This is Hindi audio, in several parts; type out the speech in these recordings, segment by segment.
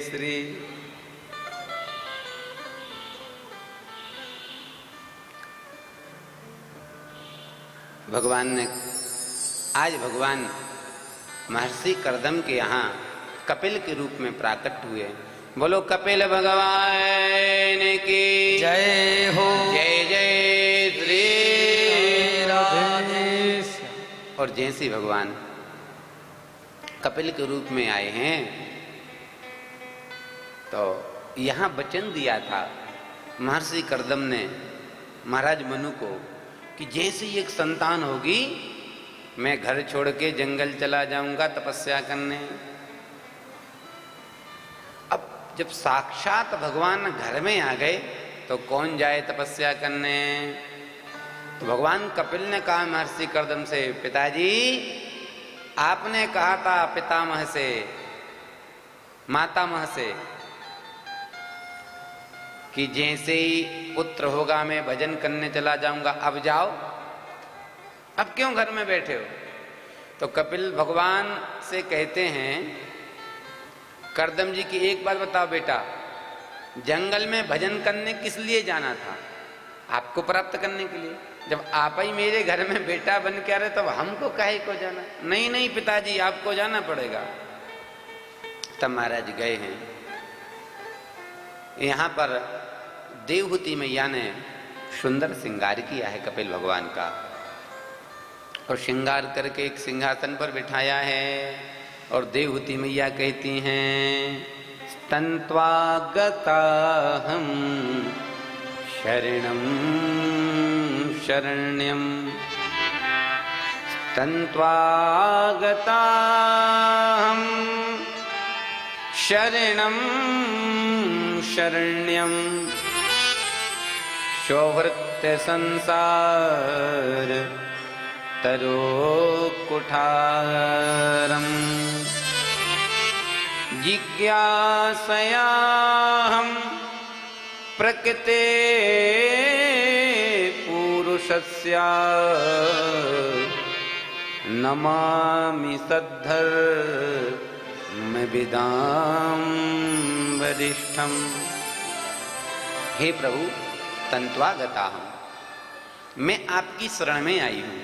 श्री। भगवान ने आज भगवान महर्षि कर्दम के यहाँ कपिल के रूप में प्राकट हुए। बोलो कपिल भगवान की जय हो। जय जय श्री राधे। और जैसे भगवान कपिल के रूप में आए हैं तो यहाँ वचन दिया था महर्षि कर्दम ने महाराज मनु को कि जैसे ही एक संतान होगी मैं घर छोड़ के जंगल चला जाऊंगा तपस्या करने। अब जब साक्षात भगवान घर में आ गए तो कौन जाए तपस्या करने। तो भगवान कपिल ने कहा महर्षि कर्दम से, पिताजी आपने कहा था पितामह से मातामह से कि जैसे ही पुत्र होगा मैं भजन करने चला जाऊंगा, अब जाओ, अब क्यों घर में बैठे हो। तो कपिल भगवान से कहते हैं, कर्दम जी की एक बात बताओ बेटा, जंगल में भजन करने किस लिए जाना था? आपको प्राप्त करने के लिए। जब आप ही मेरे घर में बेटा बन के आ रहे तो हमको काहे को जाना? नहीं नहीं पिताजी आपको जाना पड़ेगा। तब महाराज गए हैं। यहाँ पर देवहूति मैया ने सुंदर श्रृंगार किया है कपिल भगवान का, और श्रृंगार करके एक सिंहासन पर बिठाया है। और देवहूति मैया कहती हैं, स्तन्त्वा गताहं शरणं शरण्यं, स्तन्त्वा गताहं शरणं शरण्यं, सौहृत्य संसार तरो कुठारम, जिज्ञासयाहं प्रकृते पुरुषस्य नमामि सद्धर्मविदां वरिष्ठम्। हे प्रभु तंत्वा गताहं, मैं आपकी शरण में आई हूं।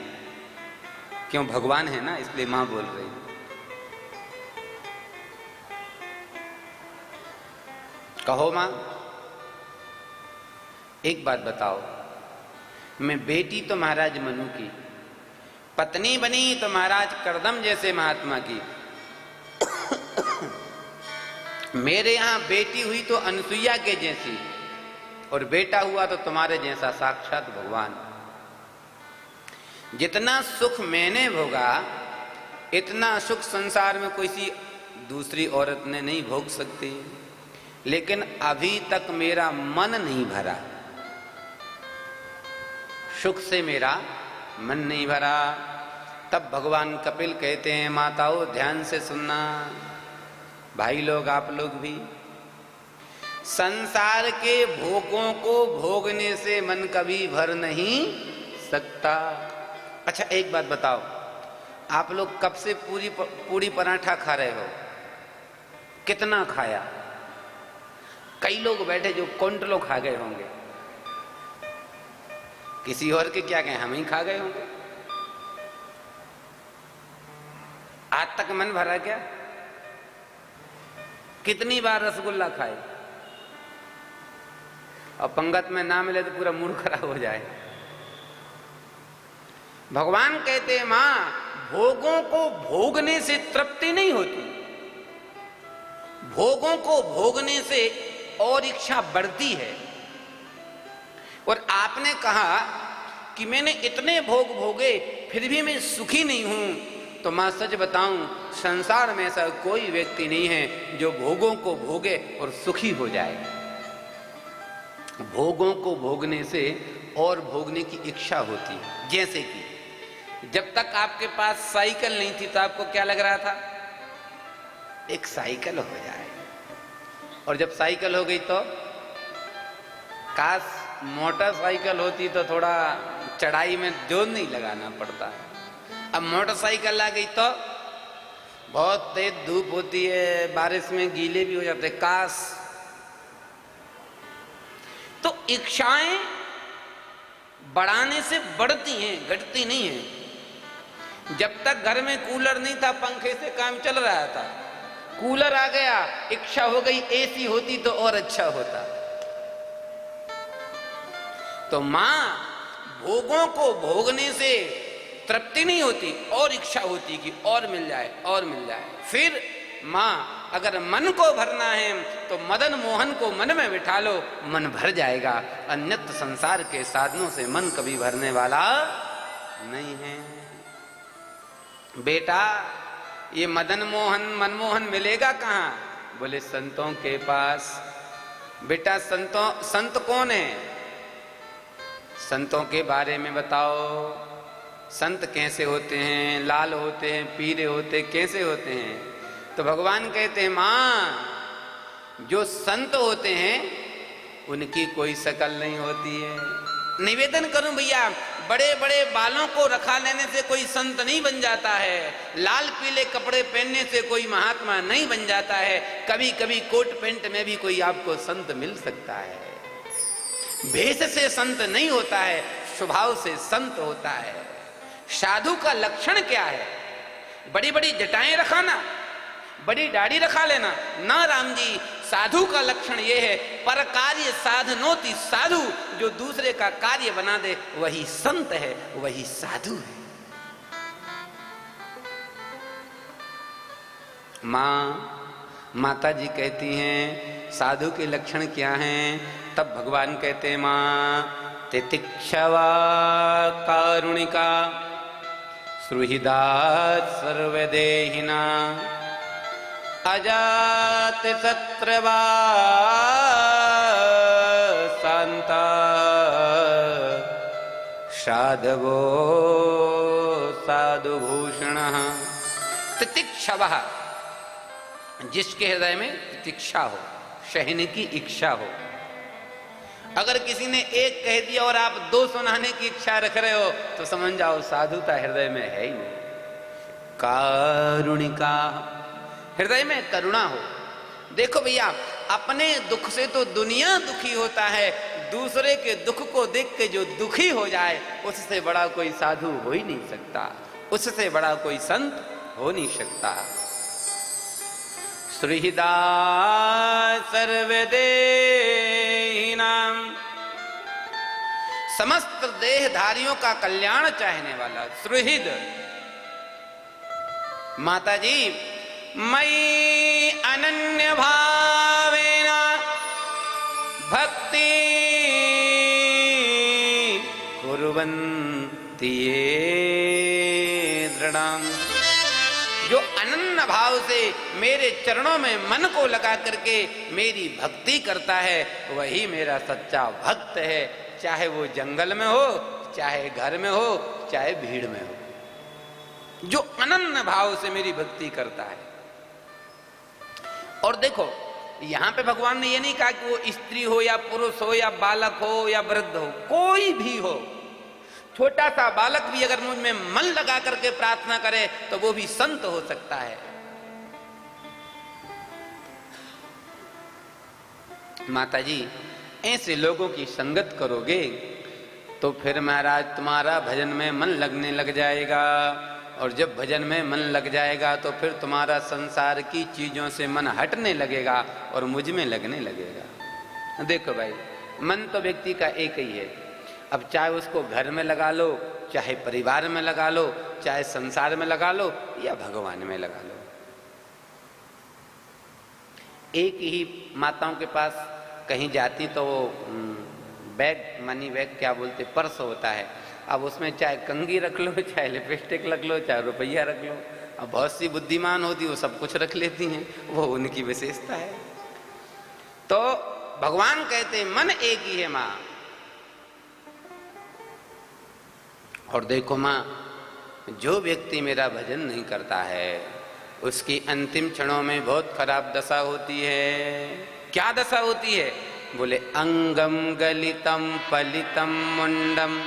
क्यों? भगवान है ना, इसलिए मां बोल रही। कहो मां, एक बात बताओ, मैं बेटी तो महाराज मनु की, पत्नी बनी तो महाराज कर्दम जैसे महात्मा की, मेरे यहां बेटी हुई तो अनसुईया के जैसी, और बेटा हुआ तो तुम्हारे जैसा साक्षात भगवान। जितना सुख मैंने भोगा इतना सुख संसार में कोई सी दूसरी औरत ने नहीं भोग सकती। लेकिन अभी तक मेरा मन नहीं भरा, सुख से मेरा मन नहीं भरा। तब भगवान कपिल कहते हैं, माताओं ध्यान से सुनना, भाई लोग आप लोग भी, संसार के भोगों को भोगने से मन कभी भर नहीं सकता। अच्छा एक बात बताओ, आप लोग कब से पूरी पराठा खा रहे हो? कितना खाया? कई लोग बैठे जो क्विंटलों खा गए होंगे। किसी और के क्या कहें, हम ही खा गए होंगे। आज तक मन भरा क्या? कितनी बार रसगुल्ला खाए और पंगत में ना मिले तो पूरा मूड खराब हो जाए। भगवान कहते हैं, मां भोगों को भोगने से तृप्ति नहीं होती, भोगों को भोगने से और इच्छा बढ़ती है। और आपने कहा कि मैंने इतने भोग भोगे फिर भी मैं सुखी नहीं हूं, तो मां सच बताऊं, संसार में ऐसा कोई व्यक्ति नहीं है जो भोगों को भोगे और सुखी हो जाए। भोगों को भोगने से और भोगने की इच्छा होती है। जैसे कि जब तक आपके पास साइकिल नहीं थी तो आपको क्या लग रहा था? एक साइकिल हो जाए। और जब साइकिल हो गई तो काश मोटरसाइकिल होती तो थोड़ा चढ़ाई में जोर नहीं लगाना पड़ता। अब मोटरसाइकिल आ गई तो बहुत तेज धूप होती है, बारिश में गीले भी हो जाते, काश। तो इच्छाएं बढ़ाने से बढ़ती हैं, घटती नहीं हैं। जब तक घर में कूलर नहीं था, पंखे से काम चल रहा था, कूलर आ गया, इच्छा हो गई एसी होती तो और अच्छा होता। तो मां भोगों को भोगने से तृप्ति नहीं होती, और इच्छा होती कि और मिल जाए और मिल जाए। फिर मां अगर मन को भरना है तो मदन मोहन को मन में बिठा लो, मन भर जाएगा। अन्यत्र संसार के साधनों से मन कभी भरने वाला नहीं है। बेटा ये मदन मोहन मनमोहन मिलेगा कहाँ? बोले संतों के पास। बेटा संत कौन है? संतों के बारे में बताओ। संत कैसे होते हैं? लाल होते हैं, पीले होते, कैसे होते हैं? तो भगवान कहते हैं मां जो संत होते हैं उनकी कोई शकल नहीं होती है। निवेदन करूं भैया, बड़े बड़े बालों को रखा लेने से कोई संत नहीं बन जाता है, लाल पीले कपड़े पहनने से कोई महात्मा नहीं बन जाता है। कभी कभी कोट पैंट में भी कोई आपको संत मिल सकता है। भेष से संत नहीं होता है, स्वभाव से संत होता है। साधु का लक्षण क्या है? बड़ी बड़ी जटाएं रखाना, बड़ी दाढ़ी रखा लेना ना राम जी। साधु का लक्षण यह है, पर कार्य साधनोति साधु, जो दूसरे का कार्य बना दे वही संत है, वही साधु है। माता जी कहती हैं साधु के लक्षण क्या हैं? तब भगवान कहते हैं मां तितिक्षवा कारुणिका सुहृदा सर्वदेहिना अजात शत्रवा शांता साधवो साधुभूषण। तितिक्षवः, जिसके हृदय में तितिक्षा हो, सहने की इच्छा हो। अगर किसी ने एक कह दिया और आप दो सुनाने की इच्छा रख रहे हो तो समझ जाओ साधुता हृदय में है ही नहीं। कारुणिका, हृदय में करुणा हो। देखो भैया, अपने दुख से तो दुनिया दुखी होता है, दूसरे के दुख को देख के जो दुखी हो जाए उससे बड़ा कोई साधु हो ही नहीं सकता, उससे बड़ा कोई संत हो नहीं सकता। सुहृदा सर्वदेहिनां, समस्त देहधारियों का कल्याण चाहने वाला सुहृद। माता जी मयि अनन्य भावेन भक्ति कुर्वन्ति ये दृढ़म्, जो अनन्य भाव से मेरे चरणों में मन को लगा करके मेरी भक्ति करता है वही मेरा सच्चा भक्त है। चाहे वो जंगल में हो, चाहे घर में हो, चाहे भीड़ में हो, जो अनन्य भाव से मेरी भक्ति करता है। और देखो यहां पे भगवान ने ये नहीं कहा कि वो स्त्री हो या पुरुष हो या बालक हो या वृद्ध हो, कोई भी हो। छोटा सा बालक भी अगर मुझ में मन लगा करके प्रार्थना करे तो वो भी संत हो सकता है। माता जी ऐसे लोगों की संगत करोगे तो फिर महाराज तुम्हारा भजन में मन लगने लग जाएगा, और जब भजन में मन लग जाएगा तो फिर तुम्हारा संसार की चीजों से मन हटने लगेगा और मुझ में लगने लगेगा। देखो भाई, मन तो व्यक्ति का एक ही है। अब चाहे उसको घर में लगा लो, चाहे परिवार में लगा लो, चाहे संसार में लगा लो या भगवान में लगा लो। एक ही माताओं के पास कहीं जाती तो वो बैग, मनी बैग क्या बोलते, पर्स होता है। अब उसमें चाहे कंघी रख लो, चाहे लिपस्टिक रख लो, चाहे रुपया रख लो। अब बहुत सी बुद्धिमान होती वो सब कुछ रख लेती हैं, वो उनकी विशेषता है। तो भगवान कहते मन एक ही है माँ। और देखो माँ, जो व्यक्ति मेरा भजन नहीं करता है उसकी अंतिम क्षणों में बहुत खराब दशा होती है। क्या दशा होती है? बोले अंगम गलितम पलितम मुंडम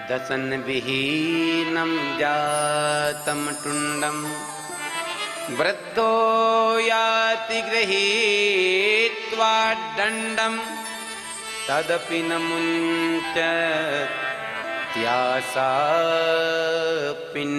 दसन विहीनम जातम टुंडम। वृद्धो याति गृहीत्वा दंडम तदपि न मुञ्चत्यासा पिण्ड